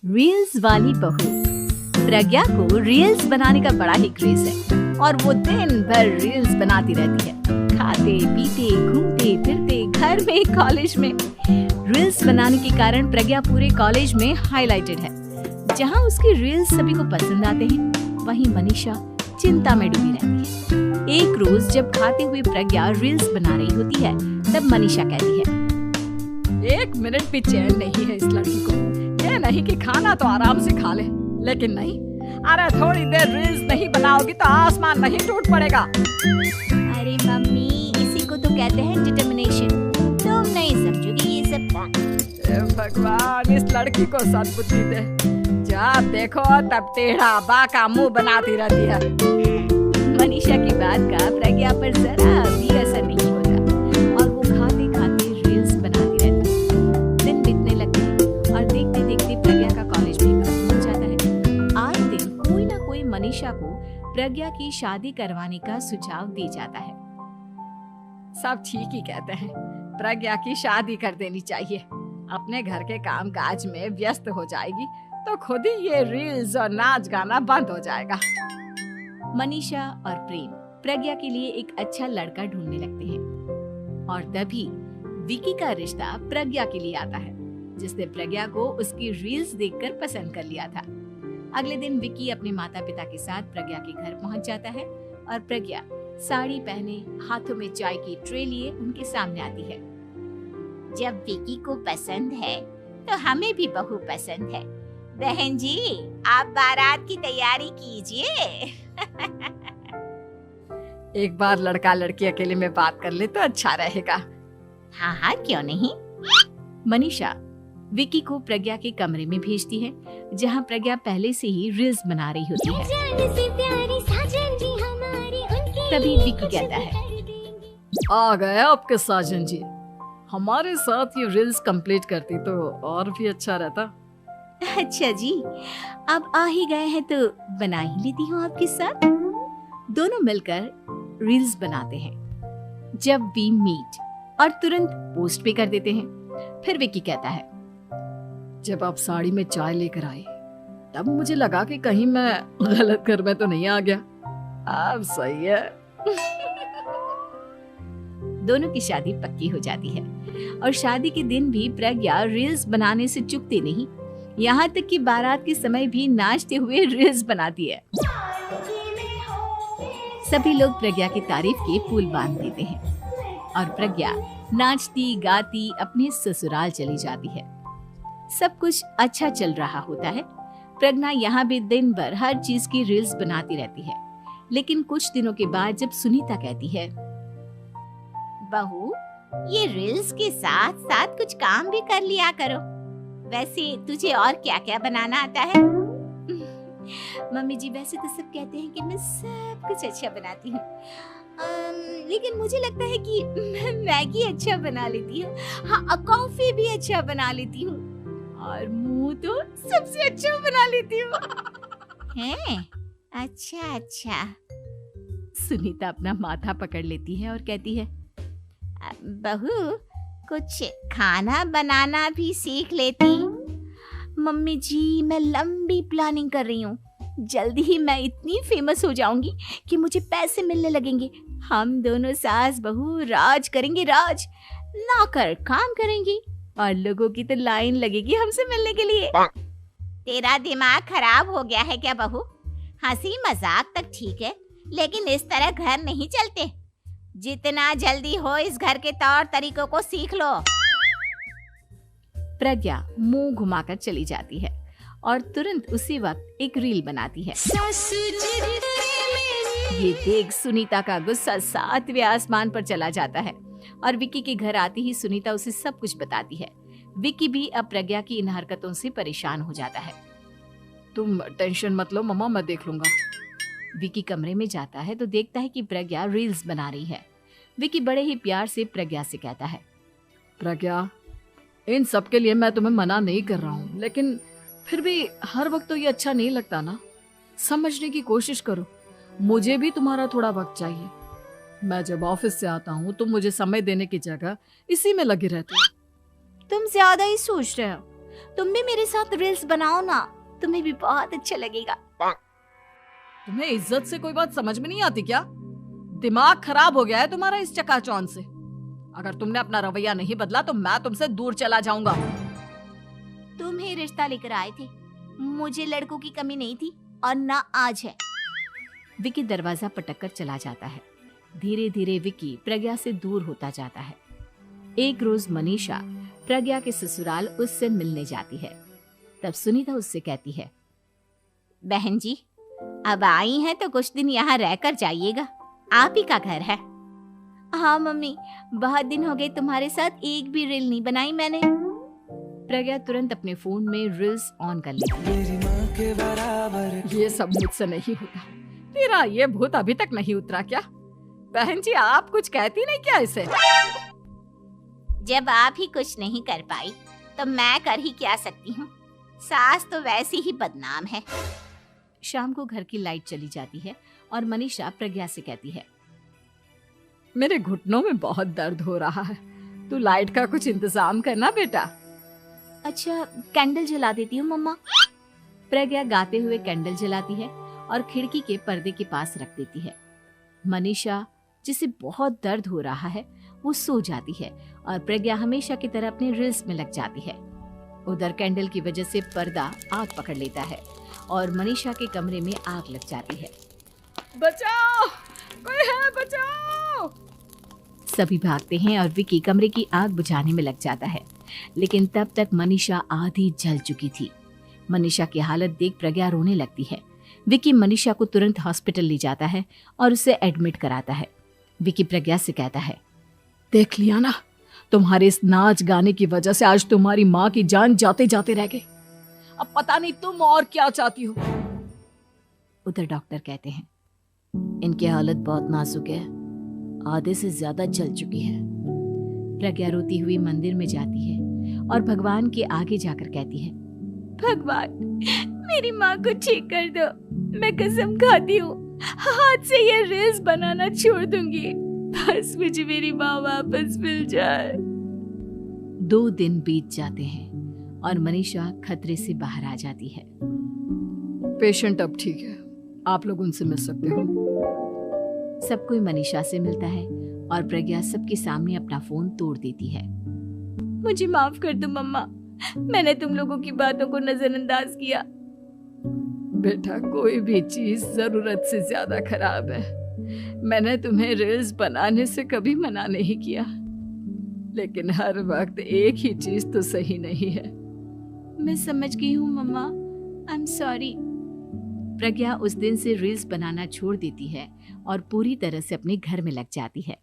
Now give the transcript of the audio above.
Reels वाली बहू। प्रज्ञा को रील्स बनाने का बड़ा ही क्रेज है और वो दिन भर रील्स बनाती रहती है। खाते पीते घूमते फिरते घर में कॉलेज में रील्स बनाने के कारण प्रज्ञा पूरे कॉलेज में हाईलाइटेड है। जहाँ उसकी रील्स सभी को पसंद आते हैं, वहीं मनीषा चिंता में डूबी रहती है। एक रोज जब खाते हुए प्रज्ञा रील्स बना रही होती है, तब मनीषा कहती है, एक मिनट भी चैन नहीं है इस लड़की को। ये नहीं कि खाना तो आराम से खा ले, लेकिन नहीं, अरे थोड़ी देर रील्स नहीं बनाओगी तो आसमान नहीं टूट पड़ेगा। अरे मम्मी, इसी को तो कहते हैं डिटर्मिनेशन। तुम नहीं समझोगी ये सब। भगवान, इस लड़की को सद्बुद्धि दे। जब देखो तब टेढ़ा बाका मुंह बनाती रहती है। मनीषा की बात का प्रज्ञा पर जरा भी असर नहीं होता और वो खाते खाते रील्स बनाती रहती है। दिन बीतने लगते हैं और देखते देखते प्रज्ञा का कॉलेज भी खत्म हो जाता है। आए दिन कोई ना कोई मनीषा को प्रज्ञा की शादी करवाने का सुझाव दे जाता है। सब ठीक ही कहते हैं, प्रज्ञा की शादी कर देनी चाहिए। अपने घर के काम काज में व्यस्त हो जाएगी तो खुद ही ये रील्स और नाच गाना बंद हो जाएगा। मनीषा और प्रेम प्रज्ञा के लिए एक अच्छा लड़का ढूंढने लगते हैं और तभी विकी का रिश्ता प्रज्ञा के लिए आता है, जिसने प्रज्ञा को उसकी रील्स देखकर पसंद कर लिया था। अगले दिन विकी अपने माता पिता के साथ प्रज्ञा के घर पहुंच जाता है और प्रज्ञा साड़ी पहने हाथों में चाय की ट्रे लिए उनके सामने आती है। जब विकी को पसंद है तो हमें भी बहू पसंद है। बहन जी, आप बारात की तैयारी कीजिए। एक बार लड़का लड़की अकेले में बात कर ले तो अच्छा रहेगा। हाँ हाँ, क्यों नहीं। मनीषा विकी को प्रज्ञा के कमरे में भेजती है, जहाँ प्रज्ञा पहले से ही रील्स बना रही होती है। तभी विकी कहता है, आ गए आपके साजन जी। हमारे साथ ये रील्स कंप्लीट करती तो और भी अच्छा रहता। अच्छा जी, अब आ ही गए हैं तो बना ही लेती हूँ आपके साथ। दोनों मिलकर रील्स बनाते हैं। जब वी मीट और तुरंत पोस्ट भी कर देते हैं। फिर विकी कहता है, जब आप साड़ी में चाय लेकर आए तब मुझे लगा कि कहीं मैं गलत घर में तो नहीं आ गया। अब सही है। दोनों की शादी पक्की हो जाती है और शादी के दिन भी प्रज्ञा रील्स बनाने से चूकती नहीं। यहाँ तक कि बारात के समय भी नाचते हुए रील्स बनाती है। सभी लोग प्रज्ञा की तारीफ के पुल बांध देते हैं और प्रज्ञा नाचती गाती अपने ससुराल चली जाती है। सब कुछ अच्छा चल रहा होता है। प्रज्ञा यहाँ भी दिन भर हर चीज की रील्स बनाती रहती है। लेकिन कुछ दिनों के बाद जब सुनीता कहती है, बहू, ये रील्स के साथ साथ कुछ काम भी कर लिया करो। वैसे तुझे और क्या क्या बनाना आता है? मम्मी जी, वैसे तो सब कहते हैं कि मैं सब कुछ अच्छा बनाती हूँ, लेकिन मुझे लगता है कि मैं मैगी अच्छा बना लेती हूँ। हाँ, कॉफी भी अच्छा बना लेती हूँ और मुंह तो सबसे अच्छा बना लेती हूँ। हैं? अच्छा अच्छा। सुनीता अपना माथा पकड़ लेती है और कहती है, बहू, कुछ खाना बनाना भी सीख लेती। मम्मी जी, मैं लंबी प्लानिंग कर रही हूँ। जल्दी ही मैं इतनी फेमस हो जाऊंगी कि मुझे पैसे मिलने लगेंगे। हम दोनों सास बहू राज करेंगे, राज। नौकर काम करेंगी और लोगों की तो लाइन लगेगी हमसे मिलने के लिए। तेरा दिमाग खराब हो गया है क्या बहू? हंसी मजाक तक ठीक है, लेकिन इस तरह घर नहीं चलते। जितना जल्दी हो इस घर के तौर तरीकों को सीख लो। प्रज्ञा मुंह घुमाकर चली जाती है और तुरंत उसी वक्त एक रील बनाती है। ये देख सुनीता का गुस्सा 7वें आसमान पर चला जाता है और विकी के घर आती ही सुनीता उसे सब कुछ बताती है। विकी भी अब प्रज्ञा की इन हरकतों से परेशान हो जाता है। तुम टेंशन मत लो मम्मा, मैं देख लूंगा। विकी कमरे में जाता है तो देखता है कि प्रज्ञा रील्स बना रही है। विकी बड़े ही प्यार से प्रज्ञा से कहता है, प्रज्ञा, इन सब के लिए मैं तुम्हें मना नहीं कर रहा हूँ, लेकिन फिर भी हर वक्त तो ये अच्छा नहीं लगता ना। समझने की कोशिश करो, मुझे भी तुम्हारा थोड़ा वक्त चाहिए। मैं जब ऑफिस से आता हूँ तो मुझे समय देने की जगह इसी में लगे रहते हो। तुम ज्यादा ही सोच रहे हो। तुम भी मेरे साथ रील्स बनाओ ना, तुम्हें भी बहुत अच्छा लगेगा। तुम्हें इज्जत से कोई बात समझ में नहीं आती क्या? दिमाग खराब हो गया है तुम्हारा इस चकाचौंध से। अगर तुमने अपना रवैया नहीं बदला तो मैं तुमसे दूर चला जाऊंगा। तुम ही रिश्ता लेकर आए थे, मुझे लड़कों की कमी नहीं थी और ना आज है। विकी दरवाजा पटककर चला जाता है। धीरे धीरे विकी प्रज्ञा से दूर होता जाता है। एक रोज मनीषा प्रज्ञा के ससुराल उससे मिलने जाती है। तब सुनीता उससे कहती है, बहन जी, अब आई हैं तो कुछ दिन यहाँ रहकर जाइएगा, आप ही का घर है। हाँ मम्मी, बहुत दिन हो गए तुम्हारे साथ एक भी रील नहीं बनाई मैंने। प्रज्ञा तुरंत अपने फोन में रील्स ऑन कर लेती है। ये सब मुझसे नहीं होता। तेरा ये भूत अभी तक नहीं उतरा क्या? बहन जी, आप कुछ कहती नहीं क्या इसे? जब आप ही कुछ नहीं कर पाई तो मैं कर ही क्या सकती हूँ। सास तो वैसी ही बदनाम है। शाम को घर की लाइट चली जाती है और मनीषा प्रज्ञा से कहती है, मेरे घुटनों में बहुत दर्द हो रहा है, तू लाइट का कुछ इंतजाम करना बेटा। अच्छा, कैंडल जला देती हूँ मम्मा। प्रज्ञा गाते हुए कैंडल जलाती है और खिड़की के पर्दे के पास रख देती है। मनीषा, जिसे बहुत दर्द हो रहा है, वो सो जाती है और प्रज्ञा हमेशा की तरह अपने रील्स में लग जाती है। उधर कैंडल की वजह से पर्दा आग पकड़ लेता है और मनीषा के कमरे में आग लग जाती है। बचाओ, कोई है, बचाओ। सभी भागते हैं और विकी कमरे की आग बुझाने में लग जाता है, लेकिन तब तक मनीषा आधी जल चुकी थी। मनीषा की हालत देख प्रज्ञा रोने लगती है। विकी मनीषा को तुरंत हॉस्पिटल ले जाता है और उसे एडमिट कराता है। विकी प्रज्ञा से कहता है, देख लिया ना, तुम्हारे इस नाच गाने की वजह से आज तुम्हारी माँ की जान जाते जाते रह गई। अब पता नहीं तुम और क्या चाहती हो। उधर डॉक्टर कहते हैं, इनकी हालत बहुत नाजुक है, आधे से ज्यादा जल चुकी है। प्रज्ञा रोती हुई मंदिर में जाती है और भगवान के आगे जाकर कहती है, भगवान, मेरी माँ को ठीक कर दो। मैं कसम खाती हूँ हाथ से ये रील्स बनाना छोड़ दूंगी, बस मुझे मेरी माँ वापस मिल जाए। 2 दिन बीत जाते हैं और मनीषा खतरे से बाहर आ जाती है। पेशेंट अब ठीक है, आप लोग उनसे मिल सकते हो। सब कोई मनीषा से मिलता है और प्रज्ञा सबके सामने अपना फोन तोड़ देती है। मुझे माफ कर दो मम्मा, मैंने तुम लोगों की बातों को नजरअंदाज किया। बेटा, कोई भी चीज जरूरत से ज्यादा खराब है। मैंने तुम्हें रील्स बनाने से कभी मना नहीं किया, लेकिन हर वक्त एक ही चीज तो सही नहीं है। मैं समझ गई हूँ मम्मा, आई एम सॉरी। प्रज्ञा उस दिन से रील्स बनाना छोड़ देती है और पूरी तरह से अपने घर में लग जाती है।